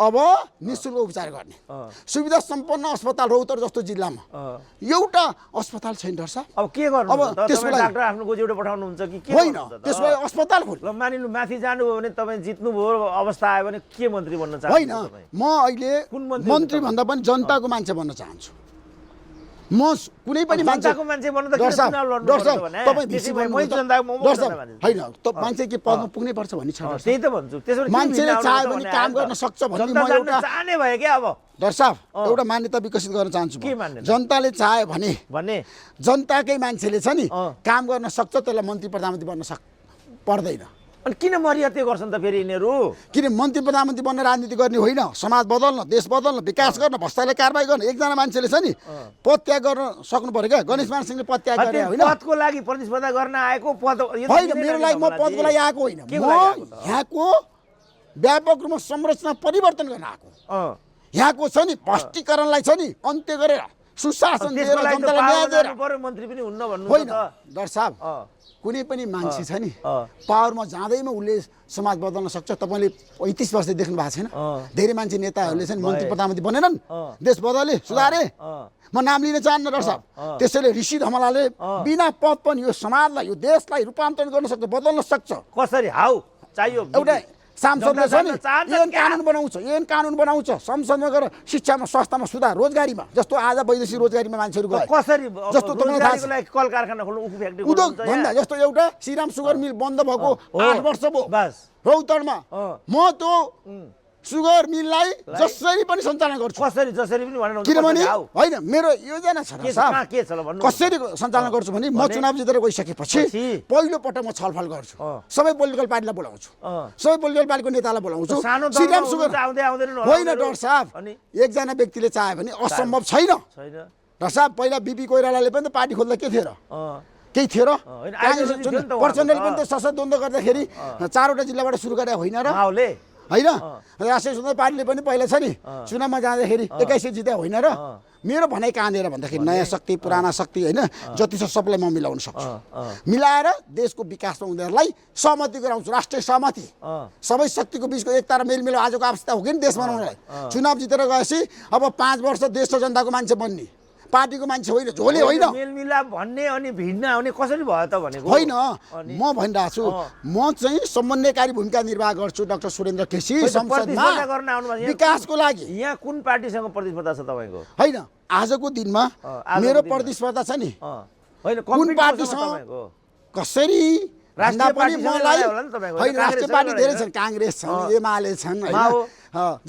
अब निःशुल्क उपचार गर्ने सुविधा सम्पन्न अस्पताल रौतहट जस्तो जिल्लामा एउटा अस्पताल छैन डाक्टर साहब। अब के गर्नु? अब त्यसको लागि डाक्टर आफ्नो गोजीबाट पठाउनुहुन्छ कि के? होइन, त्यसको लागि अस्पताल खोल्नु। ल मानिनु माथि जानुभयो भने तपाईँ जित्नुभयो, अवस्था आयो भने के मन्त्री बन्न चाहनुहुन्छ? होइन, म अहिले मन्त्री भन्दा पनि जनताको मान्छे बन्न चाहन्छु। म कुनै पनि मान्छेको मान्छे बन्न त किन चुनाव लड्नु पर्छ भने? तपाईँ भिसी मै भन्नुहुन्छ जनताको म होइन, मान्छे के पदमा पुग्नै पर्छ भन्ने छ। त्यही त भन्छु। त्यसो भने मान्छेले चाह्यो भने काम गर्न सक्छ भन्ने म एउटा चाहने भयो क्या। अब डाक्टर साहब एउटा मान्यता विकसित गर्न चाहन्छु। के मान्यता? जनताले चाह्यो भने जनताकै मान्छेले छ नि काम गर्न सक्छ, त्यसलाई मन्त्री प्रधानमन्त्री बन्न पर्दैन। अनि किन मर्यादा गर्छन् त फेरि यिनीहरू? किन मन्त्री प्रधानमन्त्री बन्न राजनीति गर्ने होइन, समाज बदल्न, देश बदल्न, विकास गर्न, भ्रष्टाचारलाई कारबाही गर्न एकजना मान्छेले छ नि पदत्याग गर्न सक्नु पर्यो क्या। गणेश मान सिंहले पदत्याग गरे होइन, पदको लागि प्रतिस्पर्धा गर्न आएको पद होइन। मेरो लागि म पदको लागि आएको होइन, म यहाँको व्यापक रूपमा संरचना परिवर्तन गर्न आएको। यहाँको छ नि भ्रष्टीकरणलाई छ नि अन्त्य गरेर सुशासन दिएर जनतालाई न्याय दिएर मन्त्री पनि हुन्न भन्नु होइन। डाक्टर साहब कुनै पनि मान्छे छ नि पावरमा जाँदैमा उसले समाज बदल्न सक्छ। तपाईँले 35 वर्ष देख्नु भएको छैन? धेरै मान्छे नेताहरूले चाहिँ मन्त्री प्रधानमन्त्री बनेनन्, देश बदले, सुधारे। म नाम लिन चाहन्न डाक्टर साहब। त्यसैले ऋषि धमलाले बिना पद पनि यो समाजलाई, यो देशलाई रूपान्तरण गर्न सक्छ, बदल्न सक्छ। कसरी? हाउ चाहियो एउटा सांसदले छ नि ऐन कानुन बनाउँछ, संसदमा गएर शिक्षामा, स्वास्थ्यमा सुधार, रोजगारीमा जस्तो आज वैदेशिक रोजगारीमा मान्छेहरू गए कसरी जस्तो तपाईँलाई थाहा छ कल कारखाना खोल्नु, फ्याक्ट्री उद्योग भन्दा जस्तो एउटा श्रीराम सुगर मिल बन्द भएको 8 वर्ष भयो रौतहटमा। म त्यो सुगर मिललाई जसरी पनि सञ्चालन गर्छु। कसरी? जसरी पनि भनेर किनभने होइन मेरो योजना छ के छ ल भन्नु? कसरी सञ्चालन गर्छु भने म चुनाव जितेर गइसकेपछि पहिलो पटक म छलफल गर्छु, सबै पोलिटिकल पार्टीलाई बोलाउँछु, सबै पोलिटिकल पार्टीको नेतालाई बोलाउँछु। श्रीराम सुगर होइन डाक्टर साहब, एकजना व्यक्तिले चाह्यो भने असम्भव छैन। डाक्टर साहब पहिला बिपी कोइरालाले पनि त पार्टी खोल्दा के थियो र? केही थियो र? प्रचण्डले पनि त सशक्त द्वन्द्व गर्दाखेरि 4वटा जिल्लाबाट सुरु गरे होइन र? होइन, राष्ट्रिय स्वतन्त्र पार्टीले पनि पहिला छ नि चुनावमा जाँदाखेरि 21 जिते होइन र? मेरो भनाइ कहाँनिर भन्दाखेरि नयाँ शक्ति, पुराना शक्ति होइन, जति छ सबलाई म मिलाउन सक्छु। मिलाएर देशको विकासमा उनीहरूलाई सहमति गराउँछु, राष्ट्रिय सहमति। सबै शक्तिको बिचको एकता र मेलमिलाप आजको आवश्यकता हो कि देश बनाउनलाई। चुनाव जितेर गएपछि अब 5 वर्ष देश र जनताको मान्छे बन्ने, पार्टीको मान्छे होइन, झोले होइन। मेलमिलाप भन्ने अनि भिड्न आउने कसरी भयो त भनेको? होइन, म भनिरहेको छु म चाहिँ समन्वयकारी भूमिका निर्वाह गर्छु डाक्टर सुरेन्द्र केसी संसदमा विकासको लागि। यहाँ कुन पार्टीसँग प्रतिस्पर्धा छ तपाईँको? होइन, आजको दिनमा मेरो प्रतिस्पर्धा छ नि कुन पार्टीसँग कसरी भन्दा पनि मलाई होइन, राष्ट्रिय पार्टी धेरै छन्, काङ्ग्रेस छन्, एमाले छन् होइन।